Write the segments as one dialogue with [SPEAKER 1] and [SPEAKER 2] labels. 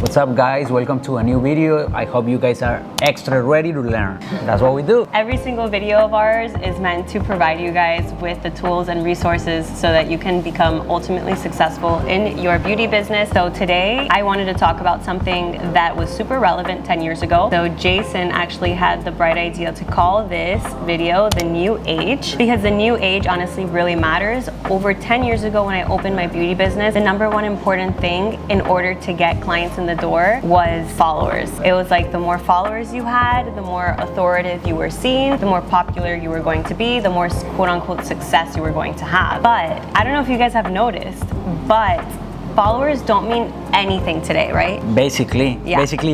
[SPEAKER 1] What's up guys, welcome to a new video. I hope you guys are extra ready to learn. That's what we do.
[SPEAKER 2] Every single video of ours is meant to provide you guys with the tools and resources so that you can become ultimately successful in your beauty business. So today I wanted to talk about something that was super relevant 10 years ago. So Jason actually had the bright idea to call this video the new age, because the new age honestly really matters. Over 10 years ago when I opened my beauty business, the number one important thing in order to get clients in the door was followers. It was like the more followers you had, the more authoritative you were seen, the more popular you were going to be, the more quote unquote success you were going to have. But I don't know if you guys have noticed, but followers don't mean anything today, right?
[SPEAKER 1] Basically,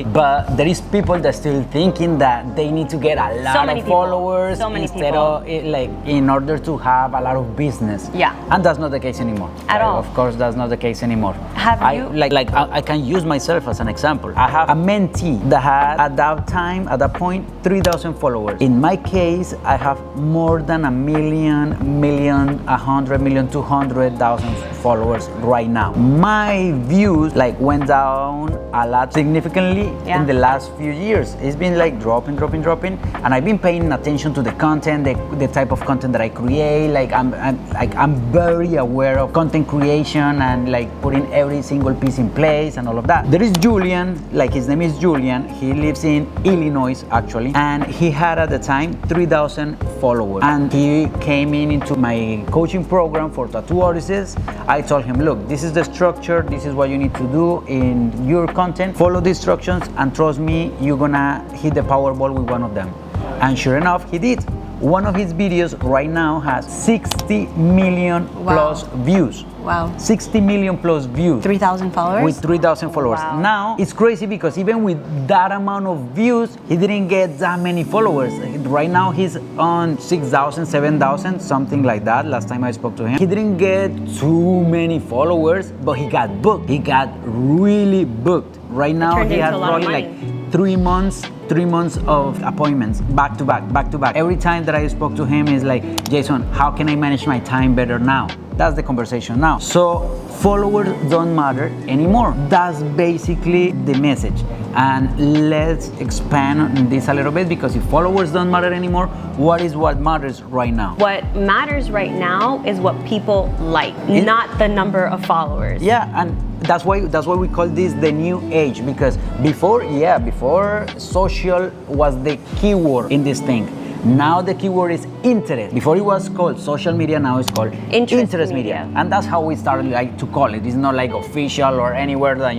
[SPEAKER 1] but there is people that still thinking that they need to get a lot of followers instead of like in order to have a lot of business.
[SPEAKER 2] Yeah.
[SPEAKER 1] And that's not the case anymore.
[SPEAKER 2] At all.
[SPEAKER 1] Of course, that's not the case anymore.
[SPEAKER 2] Have you?
[SPEAKER 1] I can use myself as an example. I have a mentee that had at that point, 3,000 followers. In my case, I have more than 200,000 followers right now. My views went down a lot significantly in the last few years. It's been like dropping, and I've been paying attention to the content, the type of content that I create. I'm very aware of content creation and putting every single piece in place and all of that. There is Julian, his name is Julian. He lives in Illinois actually, and he had at the time 3,000 followers. And he came into my coaching program for tattoo artists. I told him, look, this is the structure. This is what you need to do in your content. Follow the instructions, and trust me, you're gonna hit the Powerball with one of them. And sure enough, he did. One of his videos right now has 60 million plus views.
[SPEAKER 2] Wow.
[SPEAKER 1] 60 million plus views.
[SPEAKER 2] 3,000 followers?
[SPEAKER 1] With 3,000 followers.
[SPEAKER 2] Wow.
[SPEAKER 1] Now, it's crazy because even with that amount of views, he didn't get that many followers. Right now, he's on 6,000, 7,000, something like that. Last time I spoke to him. He didn't get too many followers, but he got booked. He got really booked. Right now, he has probably 3 months of appointments back to back. Every time that I spoke to him is like, Jason, how can I manage my time better now? That's the conversation now. So followers don't matter anymore. That's basically the message. And let's expand on this a little bit, because if followers don't matter anymore, what matters right now? What
[SPEAKER 2] matters right now is what people like, not the number of followers.
[SPEAKER 1] Yeah, and that's why we call this the new age, because before social was the keyword in this thing. Now the keyword is interest. Before it was called social media, now it's called interest media. And that's how we started to call it. It's not official or anywhere that,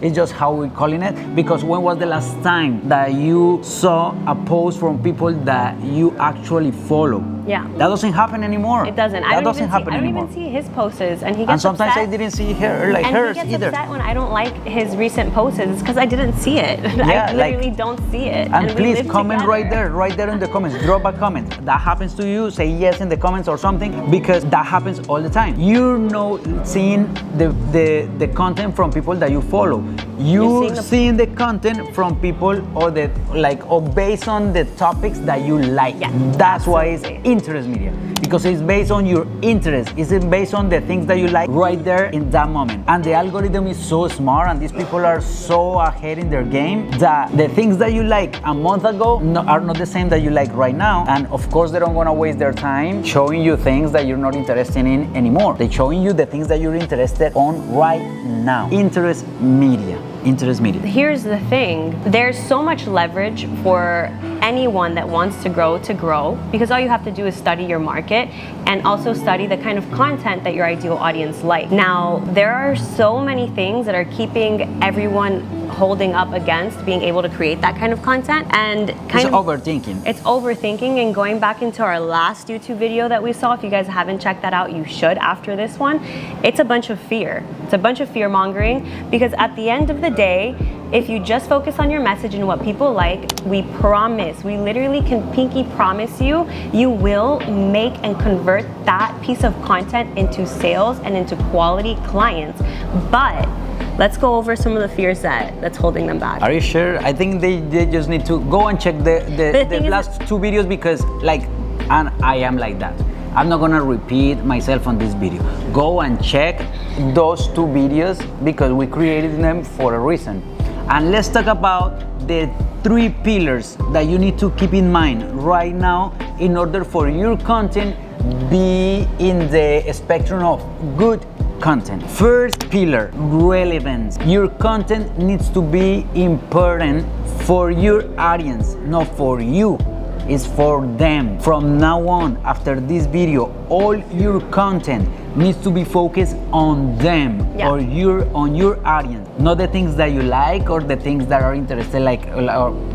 [SPEAKER 1] it's just how we're calling it. Because when was the last time that you saw a post from people that you actually follow?
[SPEAKER 2] Yeah.
[SPEAKER 1] That doesn't happen anymore.
[SPEAKER 2] It doesn't. I don't even see his posts, and he gets
[SPEAKER 1] And sometimes
[SPEAKER 2] upset.
[SPEAKER 1] I didn't see hers
[SPEAKER 2] And he gets
[SPEAKER 1] either.
[SPEAKER 2] upset when I don't like his recent posts. It's because I didn't see it.
[SPEAKER 1] Yeah,
[SPEAKER 2] I literally don't see it.
[SPEAKER 1] And please comment right there in the comments. Drop a comment. That happens to you, say yes in the comments or something, because that happens all the time. Seeing the content from people that you follow. You're seeing the content from people or based on the topics that you like.
[SPEAKER 2] Yeah,
[SPEAKER 1] that's why it's interest media, because it's based on your interest. It's based on the things that you like right there in that moment. And the algorithm is so smart, and these people are so ahead in their game, that the things that you like a month ago are not the same that you like right now. And of course, they don't want to waste their time showing you things that you're not interested in anymore. They're showing you the things that you're interested on right now. Interest media.
[SPEAKER 2] Here's the thing. There's so much leverage for anyone that wants to grow, because all you have to do is study your market and also study the kind of content that your ideal audience like. Now, there are so many things that are keeping everyone holding up against being able to create that kind of content, and
[SPEAKER 1] it's overthinking.
[SPEAKER 2] It's overthinking. And going back into our last YouTube video that we saw, if you guys haven't checked that out, you should after this one. It's a bunch of fear. It's a bunch of fear mongering, because at the end of the day, if you just focus on your message and what people like, we literally can pinky promise you, you will make and convert that piece of content into sales and into quality clients. But let's go over some of the fears that's holding them back.
[SPEAKER 1] Are you sure? I think they just need to go and check the last two videos, because and I am like that. I'm not gonna repeat myself on this video. Go and check those 2 videos because we created them for a reason. And let's talk about the 3 pillars that you need to keep in mind right now in order for your content be in the spectrum of good content. First pillar, relevance. Your content needs to be important for your audience, not for you. It's for them. From now on, after this video, all your content needs to be focused on them or on your audience, not the things that you like or the things that are interested.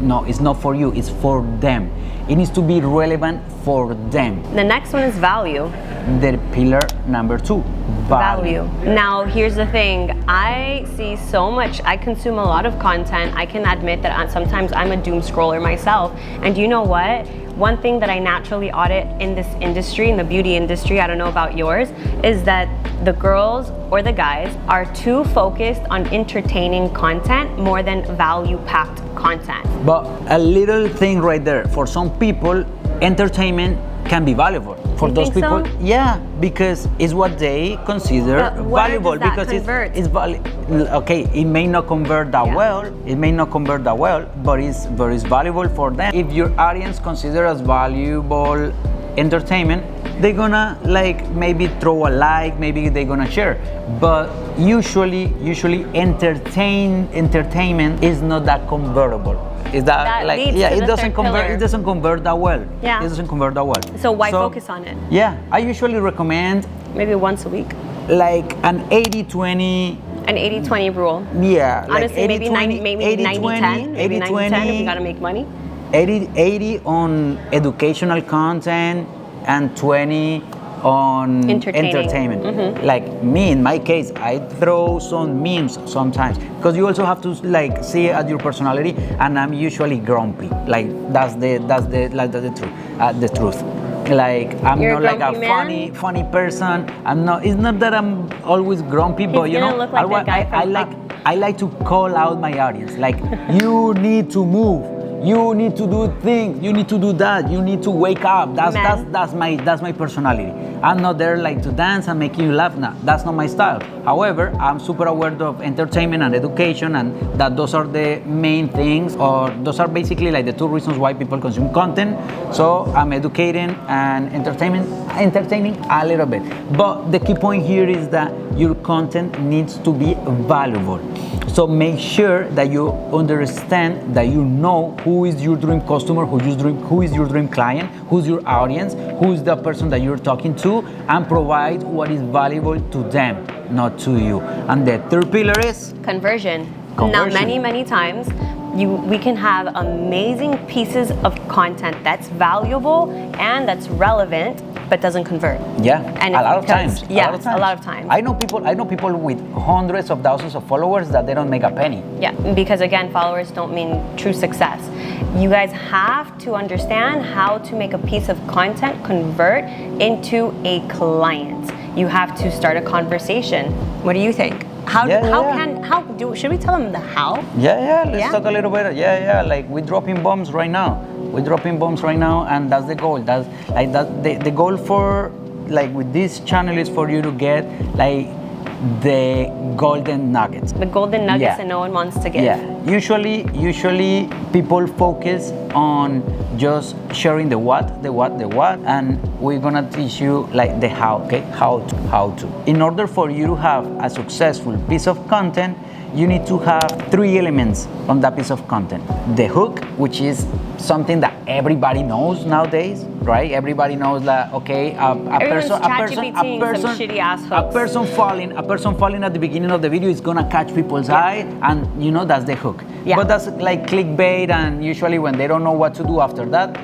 [SPEAKER 1] No, it's not for you. It's for them. It needs to be relevant for them.
[SPEAKER 2] The next one is value.
[SPEAKER 1] The pillar number 2, value.
[SPEAKER 2] Now, here's the thing. I see so much. I consume a lot of content. I can admit that sometimes I'm a doom scroller myself. And you know what? One thing that I naturally audit in this industry, in the beauty industry, I don't know about yours, is that the girls or the guys are too focused on entertaining content more than value-packed content.
[SPEAKER 1] But a little thing right there, for some people, entertainment can be valuable. For
[SPEAKER 2] you
[SPEAKER 1] those
[SPEAKER 2] think
[SPEAKER 1] people,
[SPEAKER 2] so?
[SPEAKER 1] yeah, because it's what they consider valuable. Because it's okay. It may not convert that well. It may not convert that well, but it's valuable for them. If your audience consider as valuable entertainment, they're gonna maybe throw a like, maybe they're gonna share. But usually entertainment is not that convertible. Is that it doesn't convert. It doesn't convert that well.
[SPEAKER 2] Yeah.
[SPEAKER 1] It doesn't convert that well.
[SPEAKER 2] So why focus on it?
[SPEAKER 1] Yeah, I usually recommend
[SPEAKER 2] maybe once a week.
[SPEAKER 1] Like an 80-20.
[SPEAKER 2] An 80-20 rule.
[SPEAKER 1] Yeah.
[SPEAKER 2] Honestly,
[SPEAKER 1] like 80,
[SPEAKER 2] maybe
[SPEAKER 1] 90-10.
[SPEAKER 2] 90-10. Maybe 90-10 if you gotta make money.
[SPEAKER 1] 80 on educational content and 20 on entertainment.
[SPEAKER 2] Mm-hmm.
[SPEAKER 1] Like me, in my case, I throw some memes sometimes because you also have to see at your personality, and I'm usually grumpy. Like that's the truth. Like I'm
[SPEAKER 2] You're
[SPEAKER 1] not like a
[SPEAKER 2] man?
[SPEAKER 1] funny person. I'm not. It's not that I'm always grumpy, but you know,
[SPEAKER 2] look like that guy
[SPEAKER 1] I like to call out my audience. Like you need to move. You need to do things. You need to do that. You need to wake up. That's my personality. I'm not there like to dance and make you laugh. No, that's not my style. However, I'm super aware of entertainment and education, and that those are the main things, or those are basically like the 2 reasons why people consume content. So I'm educating and entertaining a little bit. But the key point here is that your content needs to be valuable. So make sure that you understand, that you know who is your dream customer, who is your dream client, who's your audience, who is the person that you're talking to, and provide what is valuable to them, not to you. And the 3rd pillar is
[SPEAKER 2] conversion. Now, many times, we can have amazing pieces of content that's valuable and that's relevant, but doesn't convert.
[SPEAKER 1] Yeah,
[SPEAKER 2] and
[SPEAKER 1] a lot of times.
[SPEAKER 2] Yes, a lot of times.
[SPEAKER 1] I know people with hundreds of thousands of followers that they don't make a penny.
[SPEAKER 2] Yeah, because again, followers don't mean true success. You guys have to understand how to make a piece of content convert into a client. You have to start a conversation. What do you think? Should we tell them the how?
[SPEAKER 1] Let's talk a little bit. Like we're dropping bombs right now, and that's the goal. The goal for with this channel is for you to get the golden nuggets.
[SPEAKER 2] The golden nuggets that no one wants to give.
[SPEAKER 1] Yeah. Usually people focus on just sharing the what, and we're gonna teach you the how, okay? How to. In order for you to have a successful piece of content, you need to have 3 elements on that piece of content. The hook, which is something that everybody knows nowadays, right? Everybody knows that, okay, a person falling at the beginning of the video is gonna catch people's eye, and that's the hook. Yeah. But that's like clickbait, and usually when they don't know what to do after that,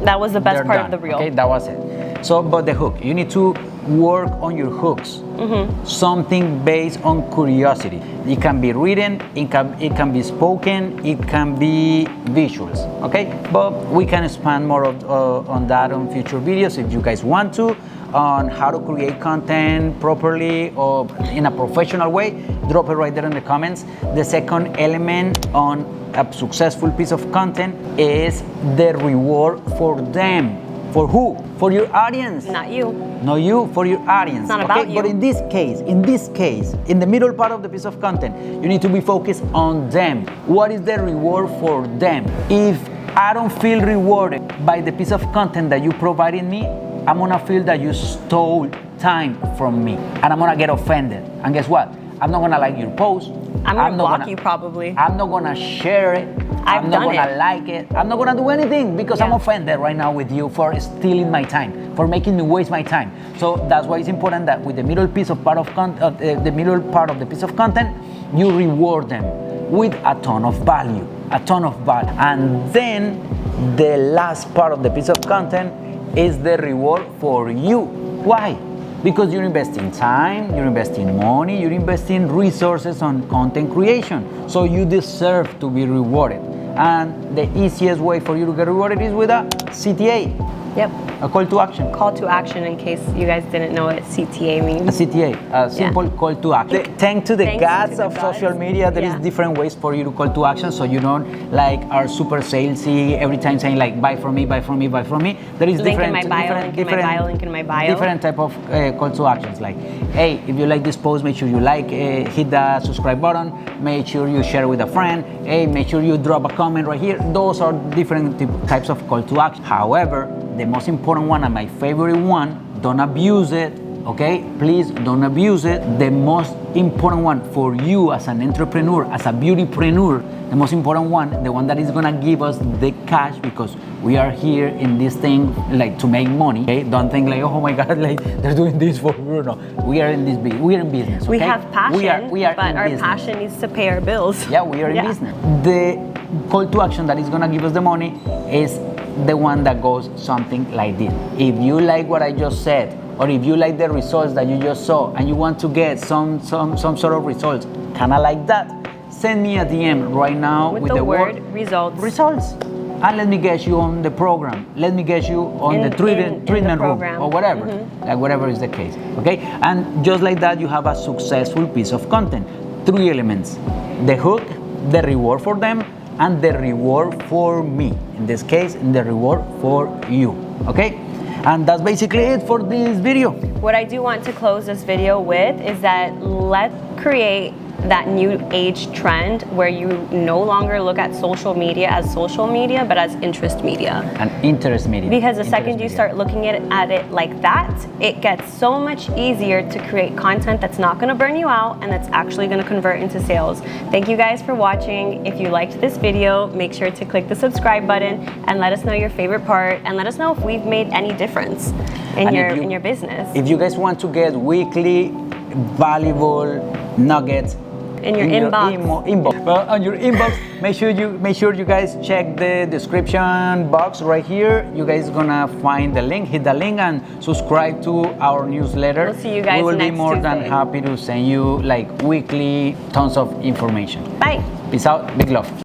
[SPEAKER 2] that was the best part of the reel.
[SPEAKER 1] Okay, that was it. So, but the hook, you need to work on your hooks. Mm-hmm. Something based on curiosity. It can be written, it can be spoken, it can be visuals. Okay, but we can expand more on that on future videos if you guys want to, on how to create content properly or in a professional way. Drop it right there in the comments. The second element on a successful piece of content is the reward for them. For who? For your audience.
[SPEAKER 2] Not you.
[SPEAKER 1] No, you, for your audience.
[SPEAKER 2] It's not about you.
[SPEAKER 1] But in this case, in the middle part of the piece of content, you need to be focused on them. What is the reward for them? If I don't feel rewarded by the piece of content that you provided me, I'm gonna feel that you stole time from me, and I'm gonna get offended. And guess what? I'm not gonna like your post.
[SPEAKER 2] I'm gonna block you probably.
[SPEAKER 1] I'm not gonna share it. I'm not gonna like it. I'm not gonna do anything because I'm offended right now with you for stealing my time, for making me waste my time. So that's why it's important that with the middle part of the piece of content, you reward them with a ton of value, and then the last part of the piece of content is the reward for you. Why? Because you're investing time, you're investing money, you're investing resources on content creation. So you deserve to be rewarded. And the easiest way for you to get rewarded is with a CTA.
[SPEAKER 2] Yep.
[SPEAKER 1] A call to action.
[SPEAKER 2] Call to action, in case you guys didn't know what CTA means.
[SPEAKER 1] A CTA, a simple call to action. Thanks to the gods of social media, there is different ways for you to call to action, so you don't like are super salesy every time saying like buy from me, buy from me, buy from me. There is
[SPEAKER 2] link in my bio, link in my bio, link in my bio.
[SPEAKER 1] Different type of call to actions, like, hey, if you like this post, make sure you like, hit the subscribe button, make sure you share with a friend, hey, make sure you drop a comment right here. Those are different types of call to action. However, the most important one and my favorite one, don't abuse it, okay? Please don't abuse it. The most important one for you as an entrepreneur, as a beautypreneur, the most important one, the one that is gonna give us the cash, because we are here in this thing like to make money, okay? Don't think like, oh my God, like they're doing this for Bruno. We are in this we are in business, okay?
[SPEAKER 2] We have passion,
[SPEAKER 1] we are
[SPEAKER 2] but our
[SPEAKER 1] business.
[SPEAKER 2] passion needs to pay our bills.
[SPEAKER 1] Yeah, we are in business. The call to action that is gonna give us the money is the one that goes something like this. If you like what I just said, or if you like the results that you just saw and you want to get some sort of results kind of like that, send me a DM right now with the word results, and let me get you on the program. Let me get you on the treatment room or whatever, like whatever is the case, okay? And just like that, you have a successful piece of content. 3 elements: the hook, the reward for them, and the reward for me. In this case, the reward for you, okay? And that's basically it for this video.
[SPEAKER 2] What I do want to close this video with is that let's create that new age trend where you no longer look at social media as social media, but as interest media.
[SPEAKER 1] And interest media.
[SPEAKER 2] Because the second you start looking at it like that, it gets so much easier to create content that's not gonna burn you out and that's actually gonna convert into sales. Thank you guys for watching. If you liked this video, make sure to click the subscribe button and let us know your favorite part, and let us know if we've made any difference in your business.
[SPEAKER 1] If you guys want to get weekly valuable nuggets
[SPEAKER 2] in your inbox.
[SPEAKER 1] On your inbox, make sure you guys check the description box right here. You guys gonna find the link, hit the link and subscribe to our newsletter.
[SPEAKER 2] We'll see you guys
[SPEAKER 1] We will
[SPEAKER 2] next
[SPEAKER 1] be more than
[SPEAKER 2] Tuesday.
[SPEAKER 1] happy to send you like weekly tons of information.
[SPEAKER 2] Bye.
[SPEAKER 1] Peace out, big love.